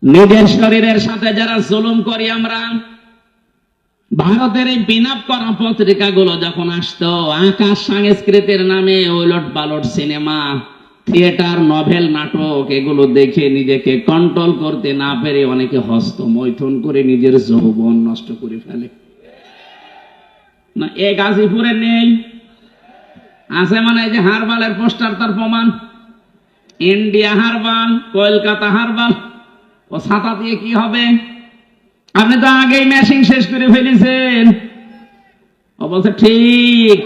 নিজের শরীরের সাথে যারা জুলুম করি আমরা, ভারতের এই পিনআপ করা পত্রিকাগুলো যখন আসতো, আকাশ সংস্কৃতির নামে ওলট পালট সিনেমা, থিয়েটার, নভেল, নাটক, এগুলো দেখে নিজেকে কন্ট্রোল করতে না পেরে অনেকে হস্তমৈথুন করে নিজের যৌবন নষ্ট করে ফেলে। না, এ গাজীপুরে নেই, আছে মানে এই যে হারবালের পোস্টার, তার প্রমাণ। India herbal, Kolkata herbal. ও ছাতা দিয়ে কি হবে? আপনি তো আগেই ম্যাশিং শেষ করে ফেলেছেন। ও বলছে ঠিক,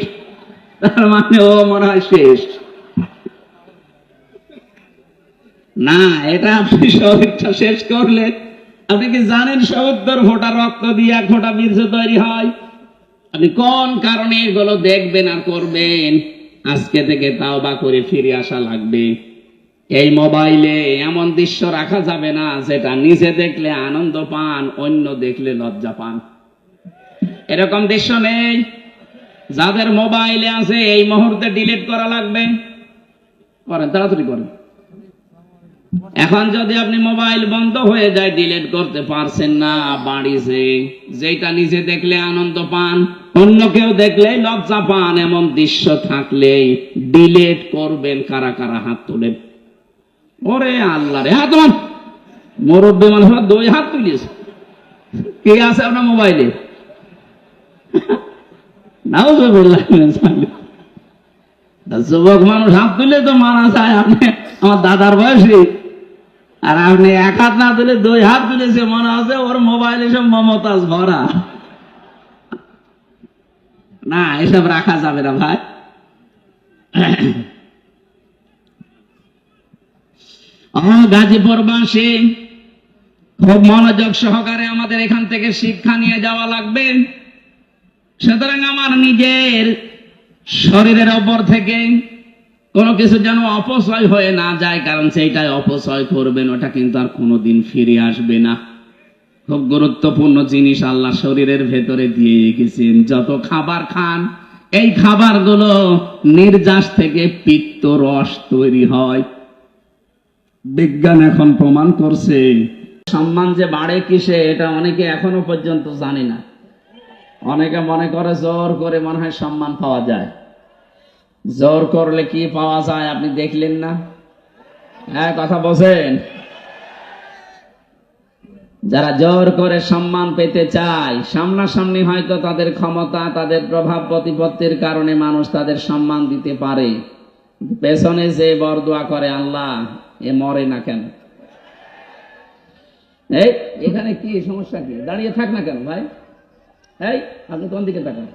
তার মানে ও মনে হয় শেষ। না, এটা আপনি শরীরটা শেষ করলে, আপনি কি জানেন ৭০ ফোঁটা রক্ত দিয়ে ১ ফোঁটা বীর্য তৈরি হয়? আপনি কোন কারণে এগুলো দেখবেন আর করবেন? আজকে থেকে তাওবা করে ফিরে আসা লাগবে। এই মোবাইলে এমন দৃশ্য রাখা যাবে না যেটা নিজে দেখলে আনন্দ পান, অন্য দেখলে লজ্জা পান। এরকম দৃশ্য নেই। যাদের মোবাইলে আছে এই মুহূর্তে ডিলিট করা লাগবে। করেন, তাড়াতাড়ি করেন। এখন যদি আপনি মোবাইল বন্ধ হয়ে যায়, ডিলিট করতে পারছেন না, বাড়িছে, যেটা নিজে দেখলে আনন্দ পান, অন্য কেউ দেখলে লজ্জা পান, এমন দৃশ্য থাকলেই ডিলিট করবেন। কারা কারা হাত তোলেন? ওরে আল্লাহ রে, হাত মান। মুরব্বী মানুষ 2 হাত তুলিস। কে আছে আপনার মোবাইলে? যুবক মানুষ হাত তুলে তো মারা যায়। আপনি আমার দাদার বয়সী, আর আপনি 1 হাত না তুলে 2 হাত তুলেছে, মনে আছে ওর মোবাইলে সব মমতাজ ভরা। না, এসব রাখা যাবে না ভাই। গাজীপুরবাসী খুব মনোযোগ সহকারে আমাদের এখান থেকে শিক্ষা নিয়ে যাওয়া লাগবে। সুতরাং আমার নিজের শরীরের ওপর থেকে কোনো কিছু যেন অপচয় হয়ে না যায়, কারণ সেইটাই অপচয় করবেন, ওটা কিন্তু আর কোনোদিন ফিরে আসবে না। খুব গুরুত্বপূর্ণ জিনিস আল্লাহ শরীরের ভেতরে দিয়ে রেখেছেন। যত খাবার খান, এই খাবারগুলো নির্যাস থেকে পিত্ত রস তৈরি হয়। বিজ্ঞান এখন প্রমাণ করছে। সম্মান যে বাড়ে কিসে, এটা অনেকে এখনো পর্যন্ত জানে না। অনেকে মনে করে জোর করে মনে হয় সম্মান পাওয়া যায়। জোর করলে কি পাওয়া যায় আপনি দেখলেন না? হ্যাঁ, কথা বলেন। যারা জোর করে সম্মান পেতে চায়, সামনাসামনি হয়তো তাদের ক্ষমতা, তাদের প্রভাব প্রতিপত্তির কারণে মানুষ তাদের সম্মান দিতে পারে, পেছনে যে বরদোয়া করে, আল্লাহ এ মরে না কেন? এই এখানে কি সমস্যা? কি দাঁড়িয়ে থাক না কেন ভাই? এই আপনি কোন দিকে তাকান?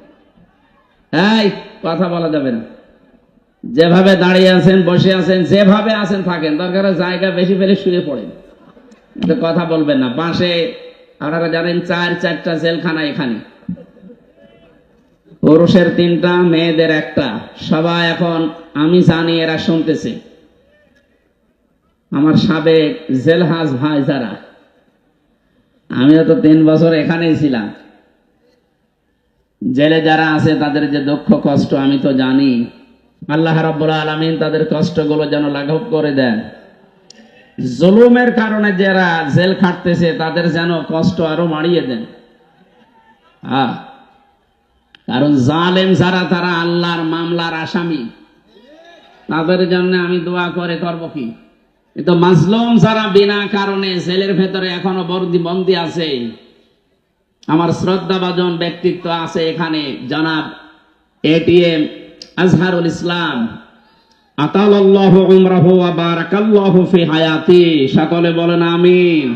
এই কথা বলা যাবে না। যেভাবে দাঁড়িয়ে আছেন, বসে আছেন, যেভাবে আছেন থাকেন, দরকার জায়গা বেশি পেলে শুয়ে পড়েন, কথা বলবেন না। পাশে আপনারা জানেন 4টা জেলখানা এখানে, পুরুষের 3টা, মেয়েদের 1টা। সবাই এখন আমি জানি এরা শুনতেছে। আমার সাবেক জেলহাজ ভাই যারা, আমিও তো 3 বছর এখানেই ছিলাম। জেলে যারা আছে তাদের যে দুঃখ কষ্ট আমি তো জানি। আল্লাহ রাব্বুল আলামিন তাদের কষ্টগুলো যেন লাঘব করে দেন। জুলুমের কারণে যারা জেল খাটতেছে তাদের যেন কষ্ট আরো বাড়িয়ে দেন। কারণ জালেম যারা, তারা আল্লাহর মামলার আসামি, তাদের জন্য আমি দোয়া করে করব কি? কিন্তু মাজলুম যারা বিনা কারণে জেলের ভেতরে এখনো বন্দি আছে, আমার শ্রদ্ধাভাজন ব্যক্তিত্ব আছে এখানে, জনাব এটিএম আজহারুল ইসলাম, আতালাল্লাহু উমরাহু ওয়া বারাকাল্লাহু ফি হায়াতি। সকলে বলেন আমিন।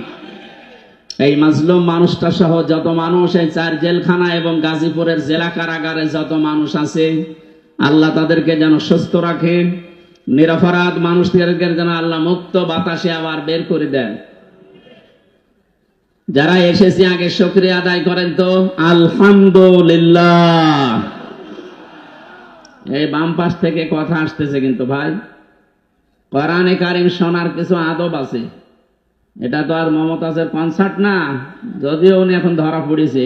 এই মাজলুম মানুষটা সহ যত মানুষ এই 4 জেলখানা এবং গাজীপুরের জেলা কারাগারে যত মানুষ আছে, আল্লাহ তাদেরকে যেন সুস্থ রাখেন। নিরপরাধ মানুষদেরকে যেন আল্লাহ মুক্ত বাতাসে আবার বের করে দেন। যারা এসেছে আগে শুকরিয়া আদায় করেন তো আলহামদুলিল্লাহ। এই বাম পাশ থেকে কথা আসতেছে কিন্তু ভাই, কোরআনে কারীম শোনার কিছু আদব আছে। এটা তো আর মমতাজের কনসার্ট না, যদিও উনি এখন ধরা পড়েছে।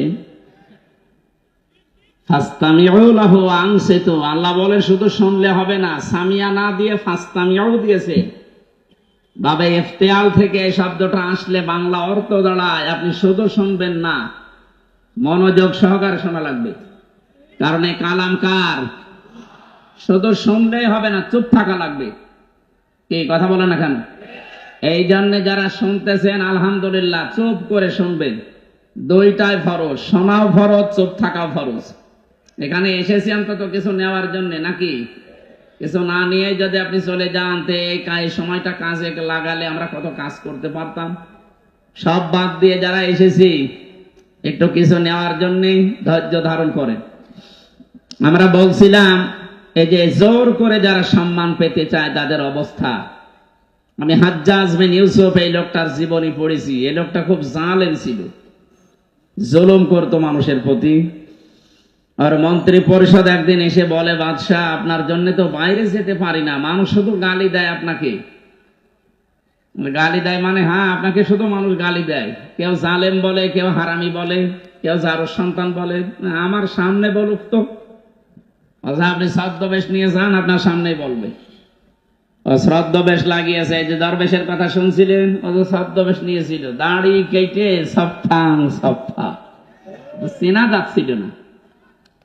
ফাস্তামিউ লাহু ওয়া আনসিতু, আল্লাহ বলে শুধু শুনলে হবে না, সামিয়া না দিয়ে ফাস্তামিউ দিয়েছে। বাবে ইফতিয়াল থেকে এই শব্দটা আসলে বাংলা অর্থ দাঁড়ায়, আপনি শুধু শুনবেন না, মনোযোগ সহকারে শোনা লাগবে। কারণ এই কালাম কার? শুধু শুনলেই হবে না, চুপ থাকা লাগবে। কি কথা বলে না কেন? এই জন্য যারা শুনতেছেন আলহামদুলিল্লাহ, চুপ করে শুনবেন। দুইটাই ফরজ, শোনাও ফরজ, চুপ থাকাও ফরজ। এখানে এসেছি অন্তত কিছু নেওয়ার জন্য, নাকি? কিছু না নিয়ে যদি আপনি চলে যান, তো এই সময়টা কাজে লাগালে আমরা কত কাজ করতে পারতাম। সব বাদ দিয়ে যারা এসেছি একটু কিছু নেওয়ার জন্য ধৈর্য ধারণ করেন। আমরা বলছিলাম এই যে জোর করে যারা সম্মান পেতে চায় তাদের অবস্থা। আমি হাজ্জাজ বিন ইউসুফ এই লোকটার জীবনী পড়েছি। এই লোকটা খুব জালেম ছিল, জুলুম করতো মানুষের প্রতি। আর মন্ত্রী পরিষদ একদিন এসে বলে, বাদশাহ আপনার জন্য তো বাইরে যেতে পারি না, মানুষ শুধু গালি দেয় আপনাকে। গালি দেয় মানে? হ্যাঁ, আপনাকে শুধু মানুষ গালি দেয়। কেউ জালেম বলে, কেউ হারামি বলে, কেউ জারুর সন্তান বলে। আমার সামনে বলুক তো, আপনি ছদ্মবেশ নিয়ে যান, আপনার সামনেই বলবে। ছদ্মবেশ লাগিয়েছে, এই যে দরবেশের কথা শুনছিলেন, ও যে ছদ্মবেশ নিয়েছিল, দাড়ি কেটে সফাং সফা, চেনা যাচ্ছিল না।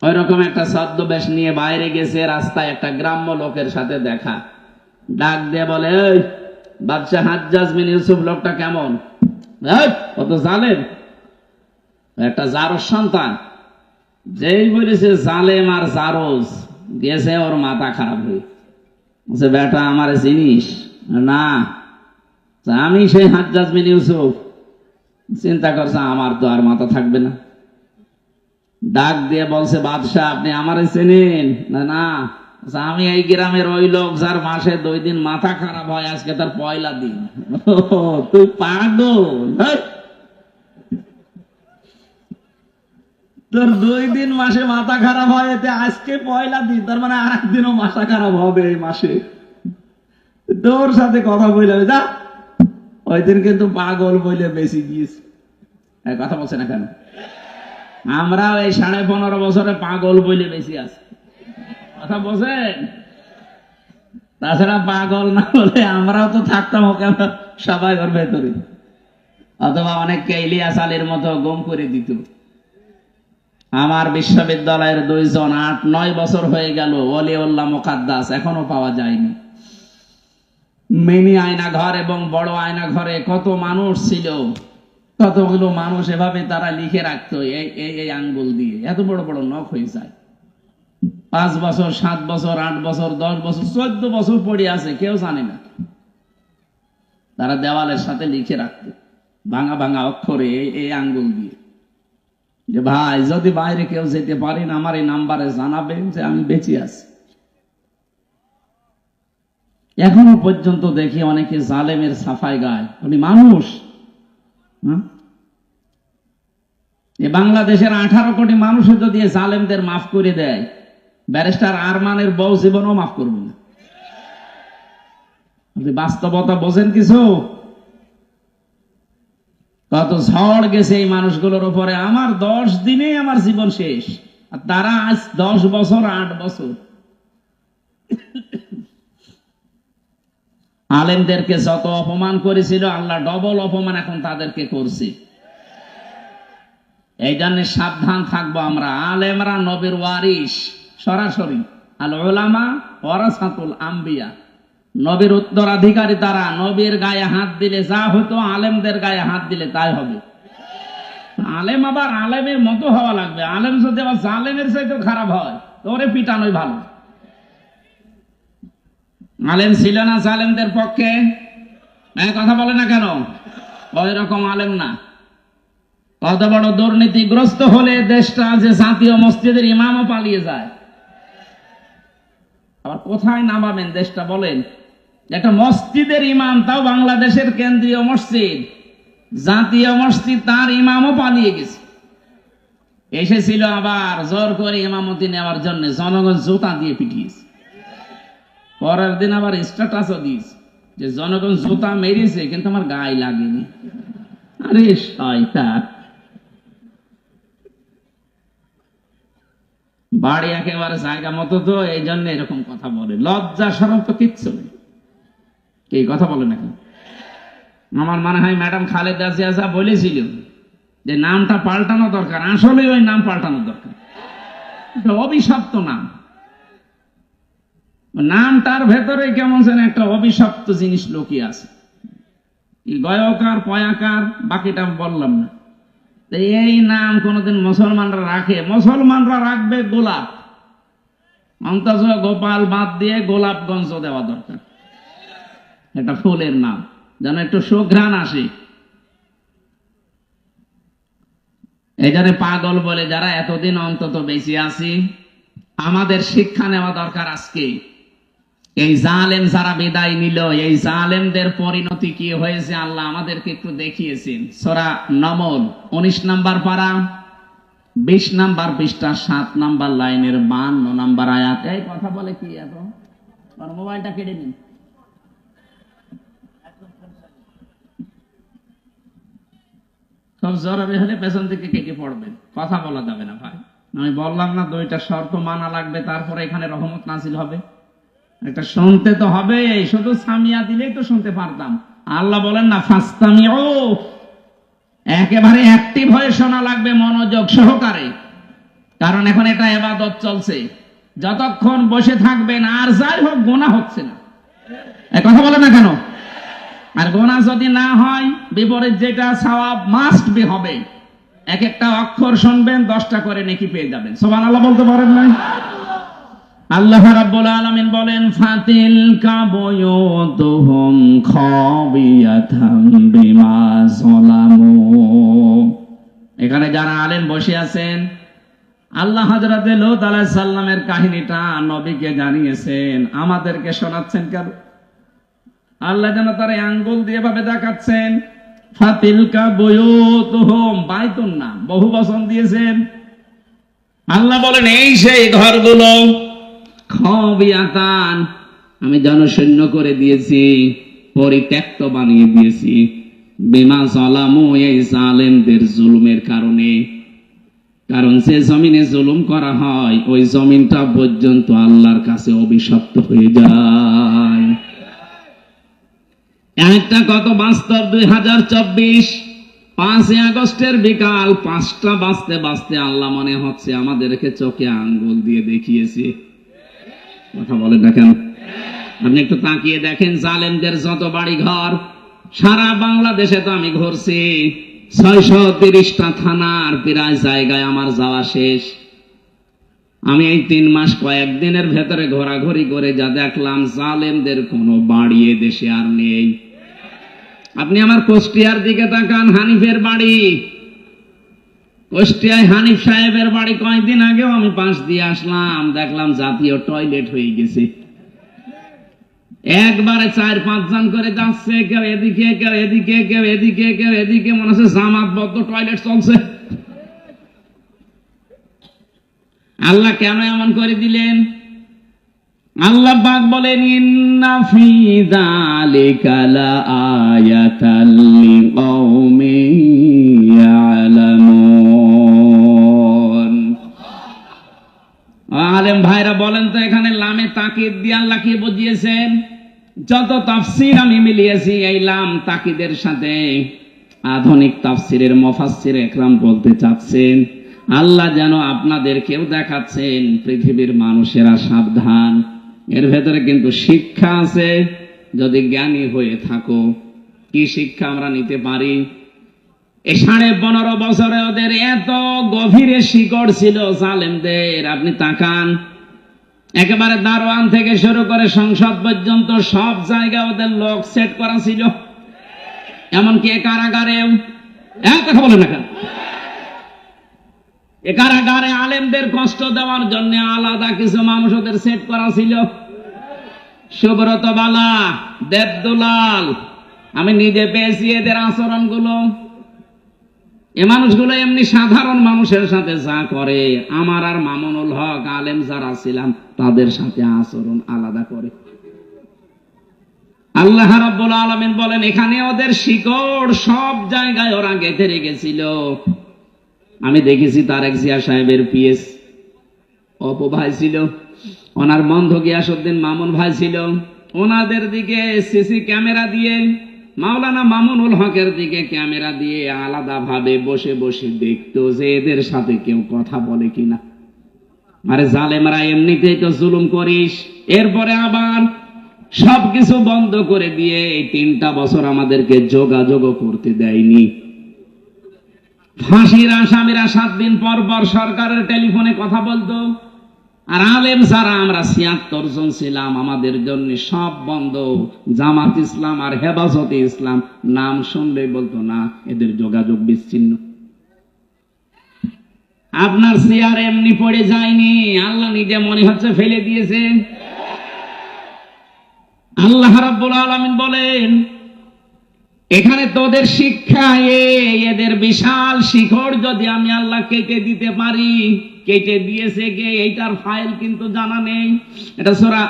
ওই রকম একটা ছদ্মবেশ নিয়ে বাইরে গেছে, রাস্তায় একটা গ্রাম্য লোকের সাথে দেখা। ডাক দিয়ে বলে, এই বাদশাহ হাজ্জাজ বিন ইউসুফ লোকটা কেমন? ও তো জালেম, একটা জারজ সন্তান। যেই বলেছে জালেম আর জারজ, গেছে ওর মাথা খারাপ হয়ে। বলছে, বেটা আমার জিনিস না, আমি সেই হাজ্জাজ বিন ইউসুফ। চিন্তা করছে আমার তো আর মাথা থাকবে না। ডাক দিয়ে বলছে, বাদশাহ আপনি আমারে চেনেন? না। আমি এই গ্রামের ওই লোক যার মাসে 2 দিন মাথা খারাপ হয়, আজকে তার পয়লা দিন। তুই পাগল? তোর 2 দিন মাসে মাথা খারাপ হয়, এতে আজকে পয়লা দিন, তার মানে আর একদিনও মাথা খারাপ হবে এই মাসে। তোর সাথে কথা বলে যা, ওই দিন কিন্তু পাগল বলে বেশি গিয়েছে। কথা বলছে না কেন? আমরা এই 15.5 বছরে পাগল বলে বেশি আছে। কথা বলছেন? তাছাড়া পাগল না বলে আমরাও তো থাকতাম ওকে সবাই ওর ভেতরে, অথবা অনেককে ইলিয়াস আলীর মতো গম করে দিত। আমার বিশ্ববিদ্যালয়ের 2 জন 8-9 বছর হয়ে গেল, ওলিউল্লাহ মুকাদ্দাস এখনো পাওয়া যায়নি। মিনি আয়না ঘর এবং বড় আয়না ঘরে কত মানুষ ছিল, কতগুলো মানুষ এভাবে তারা লিখে রাখতো এই আঙ্গুল দিয়ে, এত বড় বড় নখ হয়ে যায়। 5 বছর, 7 বছর, 8 বছর, 10 বছর, 14 বছর পড়ে আছে, কেউ জানে না। তারা দেওয়ালের সাথে লিখে রাখতো ভাঙা ভাঙা অক্ষরে এই আঙ্গুল দিয়ে, যে ভাই যদি বাইরে কেউ যেতে পারেন আমার এই নাম্বারে জানাবেন যে আমি বেঁচে আছি। এখনো পর্যন্ত দেখি অনেকে জালেমের সাফাই গায়। উনি মানুষ। বাংলাদেশের 18 কোটি মানুষের যদি জালেমদের মাফ করে দেয়, ব্যারিস্টার আরমানের বউ জীবনও মাফ করবে না। আপনি বাস্তবতা বোঝেন কিছু? কত ঝড় গেছে এই মানুষগুলোর উপরে। আমার 10 দিনেই আমার জীবন শেষ, আর তারা আজ 10 বছর 8 বছর। আলেমদেরকে যত অপমান করেছিল, আল্লাহ ডবল অপমান এখন তাদেরকে করছে। এই জন্য সাবধান থাকবো আমরা। আলেমরা নবীর ওয়ারিস, সরাসরি। আল উলামা ওয়ারাসাতুল আম্বিয়া, নবীর উত্তরাধিকারী তারা। নবীর গায়ে হাত দিলে যা হতো, আলেমদের গায়ে হাত দিলে তাই হবে। আলেম আবার আলেমের মতো হওয়া লাগবে। আলেম যদি আবার জালেমের চাইতে খারাপ হয়, তোরে পিটানোই ভালো। আলেম ছিল না জালেমদের পক্ষে? কথা বলে না কেন? ওই রকম আলেম না। কত বড় দুর্নীতিগ্রস্ত হলে দেশটা যে জাতীয় মসজিদের ইমামও পালিয়ে যায়। আবার কোথায় নামাবেন দেশটা বলেন? একটা মসজিদের ইমাম, তাও বাংলাদেশের কেন্দ্রীয় মসজিদ, জাতীয় মসজিদ, তার ইমামও পালিয়ে গেছে। এসেছিল আবার জোর করে ইমামতি নেওয়ার জন্য, জনগণ জুতা দিয়ে পিটিয়েছে। পরের দিন আবার স্ট্যাটাসও দিয়েছে যে জনগণ জুতা মেরেছে কিন্তু আমার গায়ে লাগেনি। আরে শয়তান, বাড়ি একেবারে জায়গা মতো তো, এই জন্য এরকম কথা বলে। লজ্জা শরম তো কিচ্ছু নেই। এই কথা বলে না কেন? আমার মনে হয় ম্যাডাম খালেদা জিয়া বলেছিল যে নামটা পাল্টানো দরকার, আসলে ওই নাম পাল্টানো দরকার। এটা অভিশপ্ত নাম, নামটার ভেতরে কেমন যেন একটা অভিশপ্ত জিনিস লুকিয়ে আছে। গয়কার পয়াকার বাকিটা বললাম না। এই নাম কোনদিন মুসলমানরা রাখে? মুসলমানরা রাখবে গোলাপ, অন্তত গোপাল বাদ দিয়ে গোলাপগঞ্জ দেওয়া দরকার। এটা ফুলের নাম, যেন একটু সুঘ্রাণ আসে। এই জন্য পাগল বলে যারা এতদিন অন্তত বেঁচে আছি, আমাদের শিক্ষা নেওয়া দরকার আজকে। এই জালেম যারা বিদায় নিল, এই জালেমদের পরিণতি কি হয়েছে আল্লাহ আমাদেরকে একটু দেখিয়েছেন। সূরা নমল 19 নম্বর পারা 20 নম্বর পৃষ্ঠা 7 নম্বর লাইনের 52 নম্বর আয়াত। এই কথা বলে কি এত? মোবাইলটা কেটে নিন। সব জরুরি হলে পেছন থেকে কে পড়বেন, কথা বলা যাবে না ভাই। আমি বললাম না 2টা শর্ত মানা লাগবে, তারপরে এখানে রহমত নাজিল হবে। একটা শুনতে তো হবে, শুধু সামিয়া দিলেই তো শুনতে পারতাম। আল্লাহ বলেন না ফাস্তামিউ, একেবারে অ্যাক্টিভ হয়ে শোনা লাগবে, মনোযোগ সহকারে। কারণ এখন এটা ইবাদত চলছে, যতক্ষণ বসে থাকবেন আর যাই হোক গুনাহ হচ্ছে না। এই কথা বলে না কেন? আর গুনাহ যদি না হয়, বিপরীত যেটা সওয়াব মাস্ট বি হবে। এক একটা অক্ষর শুনবেন 10টা করে নেকি পেয়ে যাবেন। সুবহানাল্লাহ বলতে পারেন না? আল্লাহ রাব্বুল আলামিন বলেন ফাতিলকা বুয়ুতুহুম খাবিয়াতাম বিমা যালামু। এখানে যারা আলেম বসে আছেন, আল্লাহ হযরতে লূত আলাইহিস সালামের কাহিনীটা নবীকে জানিয়েছেন, আমাদেরকে শোনাচ্ছেন কেন? আল্লাহ যেন তার আঙ্গুল দিয়ে ভাবে দেখাচ্ছেন। ফাতিলকা বুয়ুতুহুম, বাইতুন নাম, বহু বচন দিয়েছেন। আল্লাহ বলেন এই সেই ঘরগুলো, খাবিয়াতান, আমি জনশূন্য করে দিয়েছি, পরিত্যক্ত বানিয়ে দিয়েছি, বিমা যালামু, এই জালেমদের জুলুমের কারণে। কারণ যে জমিনে জুলুম করা হয়, ওই জমিনটা পর্যন্ত আল্লাহর কাছে অভিশপ্ত হয়ে যায়। একটা কত বাস্তব, 2024 5 আগস্টের বিকাল 5টা বাজতে বাজতে আল্লাহ মনে হচ্ছে আমাদেরকে চোখে আঙ্গুল দিয়ে দেখিয়েছে। কথা বলেন না কেন? আপনি একটু তাকিয়ে দেখেন, জালেমদের যত বাড়ি ঘর সারা বাংলাদেশে তো আমি ঘুরছি, 630টা থানার প্রায় জায়গায় আমার যাওয়া শেষ। আমি এই 3 মাস কয়েকদিনের ভেতরে ঘোরাঘুরি করে যা দেখলাম, জালেমদের কোনো বাড়ি এ দেশে আর নেই। আপনি আমার কুষ্টিয়ার দিকে তাকান, হানিফের বাড়ি, কুষ্টিয়ায় হানিফ সাহেবের বাড়ি কয়েকদিন আগেও আমি পাশ দিয়ে আসলাম, দেখলাম জাতীয় টয়লেট হয়ে গেছে। একবারে 4-5 জন করে যাচ্ছে, কেউ এদিকে কেউ এদিকে, কেউ এদিকে কেউ এদিকে, মনে হচ্ছে জামাতবদ্ধ টয়লেট চলছে। আল্লাহ কেন এমন করে দিলেন? আল্লাহ পাক বলেন ইন্না ফি যালিকা লাআয়াতাল লিকাউমিন ইয়ালামুন। আলেম ভাইরা বলেন তো, এখানে লামে তাকিদ দিয়ে আল্লাহ কি বুঝিয়েছেন? যত তাফসীর আমি মিলিয়েছি, এই লাম তাকিদের সাথে আধুনিক তাফসীরের মুফাসসির একরাম বলতে চাচ্ছেন, আল্লাহ যেন আপনাদেরকেও দেখাচ্ছেন পৃথিবীর মানুষেরা সাবধান, এর ভেতরে কিন্তু শিক্ষা আছে যদি জ্ঞানী হয়ে থাকো। কি শিক্ষা আমরা নিতে পারি? এই 15.5 বছরে ওদের এত গভীরে শিকড় ছিল জালেমদের। আপনি তাকান, একেবারে দারোয়ান থেকে শুরু করে সংসদ পর্যন্ত সব জায়গায় ওদের লোক সেট করা ছিল, এমনকি কারাগারেও। এক কথা বলেন না কেন? এ কারাগারে আলেমদের কষ্ট দেওয়ার জন্য আলাদা কিছু মানুষ ওদের সেট করা ছিল। সুব্রত বালা, দেবদুলাল, আমি নিজে পেয়েছি এদের আচরণগুলো। এ মানুষগুলো এমনি সাধারণ মানুষের সাথে যা করে, আমার আর মামুনুল হক আলেম যারা ছিলাম তাদের সাথে আচরণ আলাদা করে। আল্লাহ রাব্বুল আলামিন বলেন এখানে ওদের শিকড় সব জায়গায় ওরা গেঁথে রেখেছিল। আমি দেখেছি তারেক জিয়া সাহেবের পিএস অপু ভাই ছিল, ওনার বন্ধু গিয়াসউদ্দিন মামুন ভাই ছিল, ওনাদের দিকে সিসি ক্যামেরা দিয়ে মাওলানা মামুনুল হকের দিকে ক্যামেরা দিয়ে আলাদা ভাবে বসে বসে দেখতো যে এদের সাথে কেউ কথা বলে কিনা। আরে জালেমরা, এমনিতেই তো জুলুম করিস, এরপরে আবার সবকিছু বন্ধ করে দিয়ে এই 3টা বছর আমাদেরকে যোগাযোগ করতে দেয়নি। ফাঁসির আসামিরা 7 দিন পর পর সরকারের টেলিফোনে কথা বলতো, আর আলেম যারা আমরা 76 জন ছিলাম, আমাদের জন্য সব বন্ধ। জামাত ইসলাম আর হেফাজতে ইসলাম নাম শুনলেই বলতো না, এদের যোগাযোগ বিচ্ছিন্ন। আপনার চেয়ার এমনি পড়ে যায়নি, আল্লাহ নিজে মনে হচ্ছে ফেলে দিয়েছে। আল্লাহ রাব্বুল আলামিন বলেন, এখানে তোদের শিক্ষা, এদের বিশাল শিখর যদি আমি আল্লাহ কেটে দিতে পারি, কেটে দিয়েছে কে এইটার ফাইল কিন্তু জানা নেই। এটা সূরা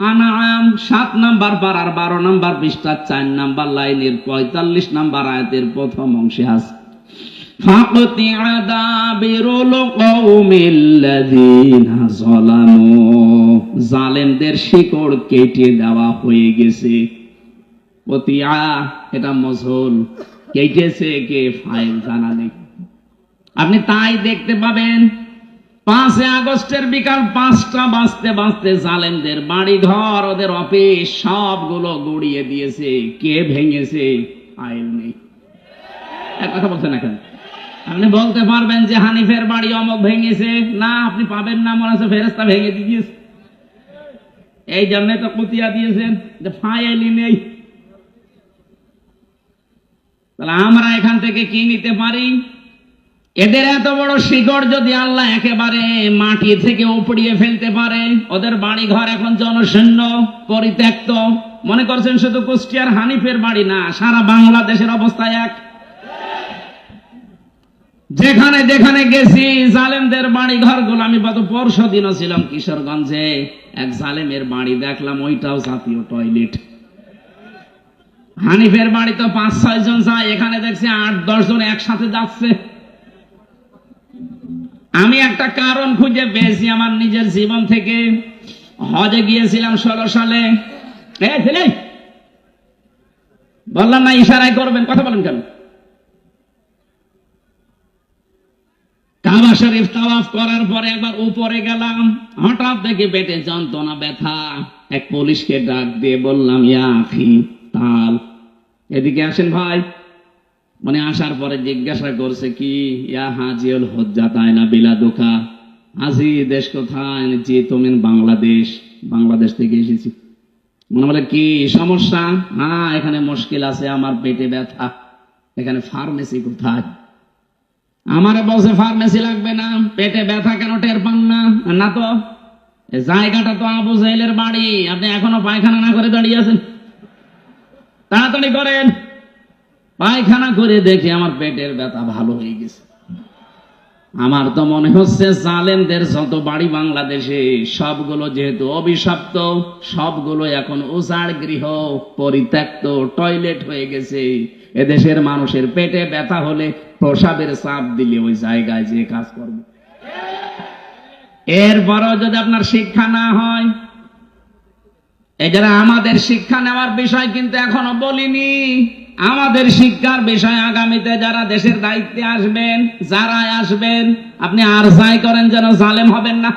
আনআম 7 নাম্বার পারার 12 নাম্বার পৃষ্ঠা 4 নাম্বার লাইনের 45 নাম্বার আয়াতের প্রথম অংশে আছে, ফাকতিআ দাবিরুল কওমিল্লাযিনা যালামু, জালেমদের শিকড় কেটে দেওয়া হয়ে গেছে। কতিয়া এটা মজহুল, কেটেছে কে ফাইল জানা নেই। আপনি তাই দেখতে পাবেন 5 আগস্টের বিকাল 5টা বাজতে বাজতে জালেমদের বাড়ি ঘর, ওদের অফিস সবগুলো গুড়িয়ে দিয়েছে। কে ভেঙেছে? ফাইল নেই। এক কথা বলছেন না কেন? আপনি বলতে পারবেন যে হানিফের বাড়ি অমুক ভেঙেছে? না, আপনি পাবেন না, মনে হচ্ছে ফেরেশতা ভেঙে দিয়েছে। এই জন্য তো কুতিয়া দিয়েছেন যে ফাইলই নেই। তাহলে আমরা এখান থেকে কি নিতে পারি? এদের এত বড় শিকড় যদি আল্লাহ একেবারে মাটি থেকে উপড়িয়ে ফেলতে পারে, ওদের বাড়ি ঘর এখন জনশূন্য পরিত্যক্ত। মনে করছেন শুধু কুষ্টিয়ার হানিফের বাড়ি না, সারা বাংলাদেশের অবস্থা এক। যেখানে যেখানে গেছি জালেমদের বাড়ি ঘরগুলো, আমি গত পরশু দিনও ছিলাম কিশোরগঞ্জে, এক জালেমের বাড়ি দেখলাম, ওইটাও জাতীয় টয়লেট। হানিফের বাড়ি তো 5-6 জন যায়, এখানে দেখছি 8-10 জন একসাথে যাচ্ছে। আমি একটা কারণ খুঁজে পেয়েছি আমার নিজের জীবন থেকে। হজে গিয়েছিলাম 16 সালে। বললাম না ইশারায় করবেন, কথা বলেন কেন? কাবা শরীফ তাওয়াফ করার পরে একবার উপরে গেলাম, হঠাৎ দেখি পেটে যন্ত্রণা, ব্যথা। এক পুলিশকে ডাক দিয়ে বললাম, ইয়া আখি তাল, এদিকে আসেন ভাই। মানে আসার পরে জিজ্ঞাসা করছে কি, ইয়া হাজিউল হজ্জা তাইনা বিলাদুকা, হাজি দেশ কোথায়? জি তুমি বাংলাদেশ। বাংলাদেশ থেকে এসেছি। মনে বলে কি সমস্যা? হ্যাঁ, এখানে মুশকিল আছে, আমার পেটে ব্যথা। এখানে ফার্মেসি কোথায়? আমারে বলছে ফার্মেসি লাগবে না, পেটে ব্যথা কেন টের পান না? না তো, জায়গাটা তো আবু জাহেলের বাড়ি, আপনি এখনো পায়খানা না করে দাঁড়িয়ে আছেন, তাড়াতাড়ি করেন। পায়খানা করে দেখে আমার পেটের ব্যথা ভালো হয়ে গেছে। আমার তো মনে হচ্ছে জালেমদের যত বাড়ি বাংলাদেশে সবগুলো যেহেতু অভিশপ্ত, সবগুলো এখন উজাড় গৃহ, পরিত্যক্ত টয়লেট হয়ে গেছে। এদেশের মানুষের পেটে ব্যথা হলে প্রসাবের চাপ দিলে ওই জায়গায় যে কাজ করবে। এরপরও যদি আপনার শিক্ষা না হয়, এই যারা আমাদের শিক্ষা নেওয়ার বিষয় কিন্তু এখনো বলিনি। আমাদের শিক্ষার বিষয় আগামীতে যারা দেশের দায়িত্বে আসবেন, যারা আসবেন, আপনি আর যাই করেন যেন জালেম হবেন না।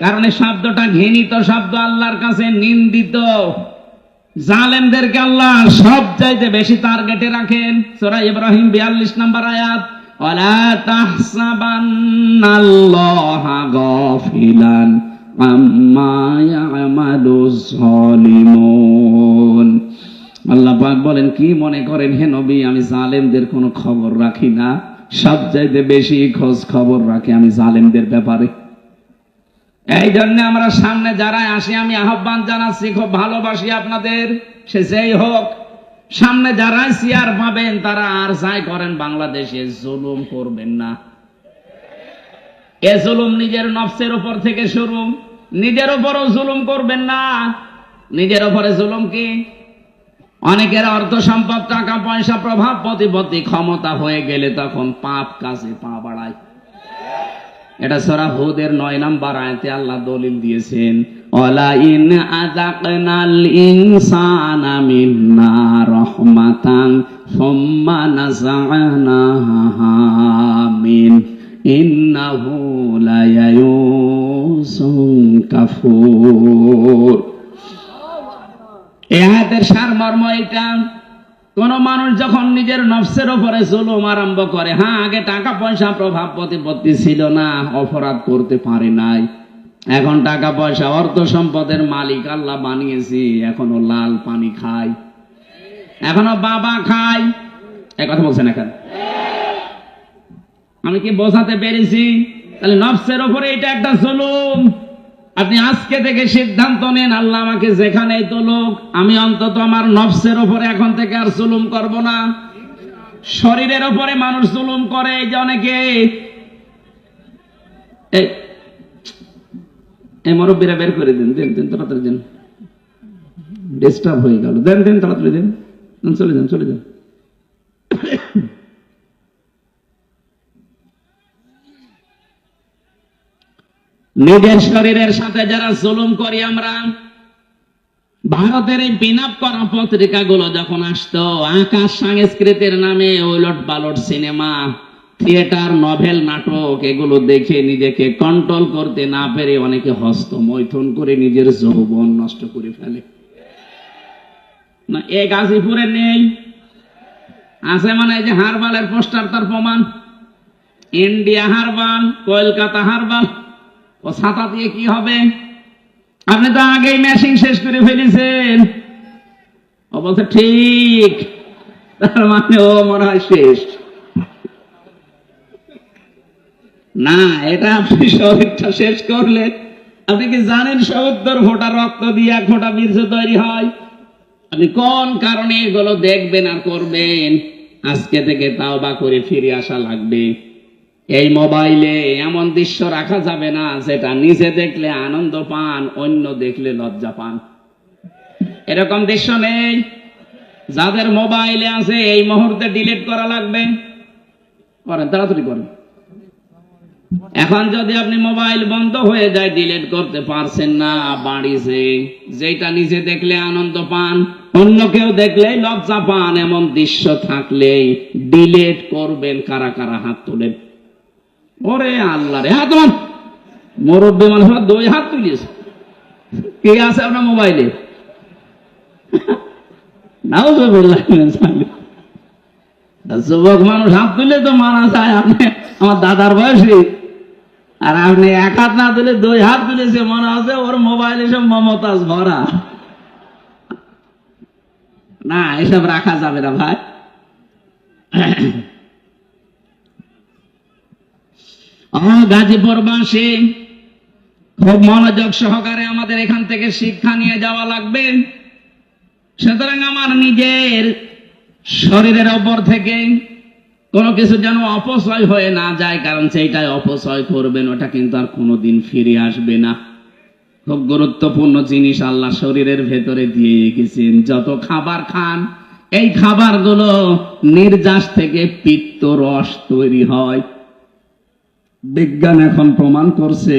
কারণ এই শব্দটা ঘৃণিত শব্দ, আল্লাহর কাছে নিন্দিত। জালেমদেরকে আল্লাহ সব চাইতে বেশি টার্গেটে রাখেন। সূরা ইব্রাহিম 42 নম্বর আয়াত, ওয়ালা তাহসাবান্নাল্লাহা গাফিলান আম্মা ইয়ামালুজ জালিমুন। আল্লাহ পাক বলেন, কি মনে করেন হে নবী আমি জালেমদের কোনো খবর রাখি না? সবচাইতে বেশি খোঁজ খবর রাখি আমি জালেমদের ব্যাপারে। এই জন্য আমরা সামনে যারা আসি, আমি আহ্বান জানাচ্ছি, খুব ভালোবাসি আপনাদের, সে যেই হোক, সামনে যারা চেয়ার পাবেন তারা আর যাই করেন বাংলাদেশে জুলুম করবেন না। এ জুলুম নিজের নফসের উপর থেকে শুরু, নিজের উপরও জুলুম করবেন না। নিজের উপরে জুলুম কি? অনেকের অর্থ সম্পদ, টাকা পয়সা, প্রভাব প্রতিপত্তি, ক্ষমতা হয়ে গেলে তখন পাপ কাজে পা বাড়ায়। এটা সূরা হুদের 9 নম্বর আয়াতে আল্লাহ দলিল দিয়েছেন। ওয়ালাইন আযাকনাল ইনসানা মিন্না রাহমাতান সুম্মা নাযা'নাহা মিন ইন্নাহু লায়ায়ুসুন কাফুর। এই আয়াতের সারমর্ম এটা, কোন মানুষ যখন নিজের নফসের উপরে জুলুম আরম্ভ করে, হ্যাঁ আগে টাকা পয়সা প্রভাব প্রতিপত্তি ছিল না, অপরাধ করতে পারে নাই, এখন টাকা পয়সা অর্থ সম্পদের মালিক আল্লাহ বানিয়েছি, এখনো লাল পানি খায়, এখনো বাবা খায়। এই কথা বলছেন এখন? আমি কি বোঝাতে পেরেছি? তাহলে নফসের উপরে এটা একটা জুলুম। আপনি আজকে থেকে সিদ্ধান্ত নেন, আল্লাহ আমাকে যেখানেই তুলুক, আমি অন্তত আমার নফসের উপরে এখন থেকে আর জুলুম করব না। শরীরের উপরে মানুষ জুলুম করে, এই যে অনেকে এই মুরব্বীরা বের করে দিন, দেন দেন তাড়াতাড়ি দেন, ডিস্টার্ব হয়ে গেল, দেন দেন তাড়াতাড়ি দেন, চলে যান চলে যান। নিজের শরীরের সাথে যারা জুলুম করি আমরা, ভারতের এই পিনআপ করা পত্রিকাগুলো যখন আসতো, আকাশ সংস্কৃতির নামে ওলট পালট সিনেমা, থিয়েটার, নভেল, নাটক, এগুলো দেখে নিজেকে কন্ট্রোল করতে না পেরে অনেকে হস্ত মৈথুন করে নিজের যৌবন নষ্ট করে ফেলে। না এ গাজীপুরে নেই, আছে মানে এই যে হারবালের পোস্টার, তার প্রমাণ। ইন্ডিয়া হারবাল, কলকাতা হারবাল, ও ছাতা দিয়ে কি হবে? আপনি তো আগেই ম্যাশিং শেষ করে ফেলেছেন। ও বলছে ঠিক, তার মানে ও মনে হয় শেষ না। এটা আপনি শরীরটা শেষ করলে, আপনি কি জানেন ৭০ ফোঁটা রক্ত দিয়ে ১ ফোঁটা বীর্য তৈরি হয়? আপনি কোন কারণে এগুলো দেখবেন আর করবেন? আজকে থেকে তাওবা করে ফিরে আসা লাগবে। এই মোবাইলে এমন দৃশ্য রাখা যাবে না যেটা নিজে দেখলে আনন্দ পান, অন্য দেখলে লজ্জা পান। এরকম দৃশ্য নেই। যাদের মোবাইলে আছে এই মুহূর্তে ডিলিট করা লাগবে। করেন, তাড়াতাড়ি করেন। এখন যদি আপনি মোবাইল বন্ধ হয়ে যায়, ডিলিট করতে পারছেন না, বাড়িছে, যেটা নিজে দেখলে আনন্দ পান, অন্য কেউ দেখলেই লজ্জা পান, এমন দৃশ্য থাকলেই ডিলিট করবেন। কারা কারা হাত তোলেন? ওরে আল্লাহ রে, হাত তোলেন। মুরব্বী মানুষ 2 হাত তুলিয়েছে। কে আছে আপনার মোবাইলে? নাউজুবিল্লাহ। যুবক মানুষ হাত তুলে তো মানা যায়, আপনি আমার দাদার বয়সী, আর আপনি 1 হাত না তুলে 2 হাত তুলেছে, মনে আছে ওর মোবাইলে সব মমতাজ ভরা। না, এসব রাখা যাবে না ভাই। গাজীপুরবাসী খুব মনোযোগ সহকারে আমাদের এখান থেকে শিক্ষা নিয়ে যাওয়া লাগবে। সুতরাং আমার নিজের শরীরের ওপর থেকে কোনো কিছু যেন অপচয় হয়ে না যায়, কারণ সেইটাই অপচয় করবেন, ওটা কিন্তু আর কোনোদিন ফিরে আসবে না। খুব গুরুত্বপূর্ণ জিনিস আল্লাহ শরীরের ভেতরে দিয়ে রেখেছেন। যত খাবার খান, এই খাবারগুলো নির্যাস থেকে পিত্ত রস তৈরি হয়। বিজ্ঞান এখন প্রমাণ করছে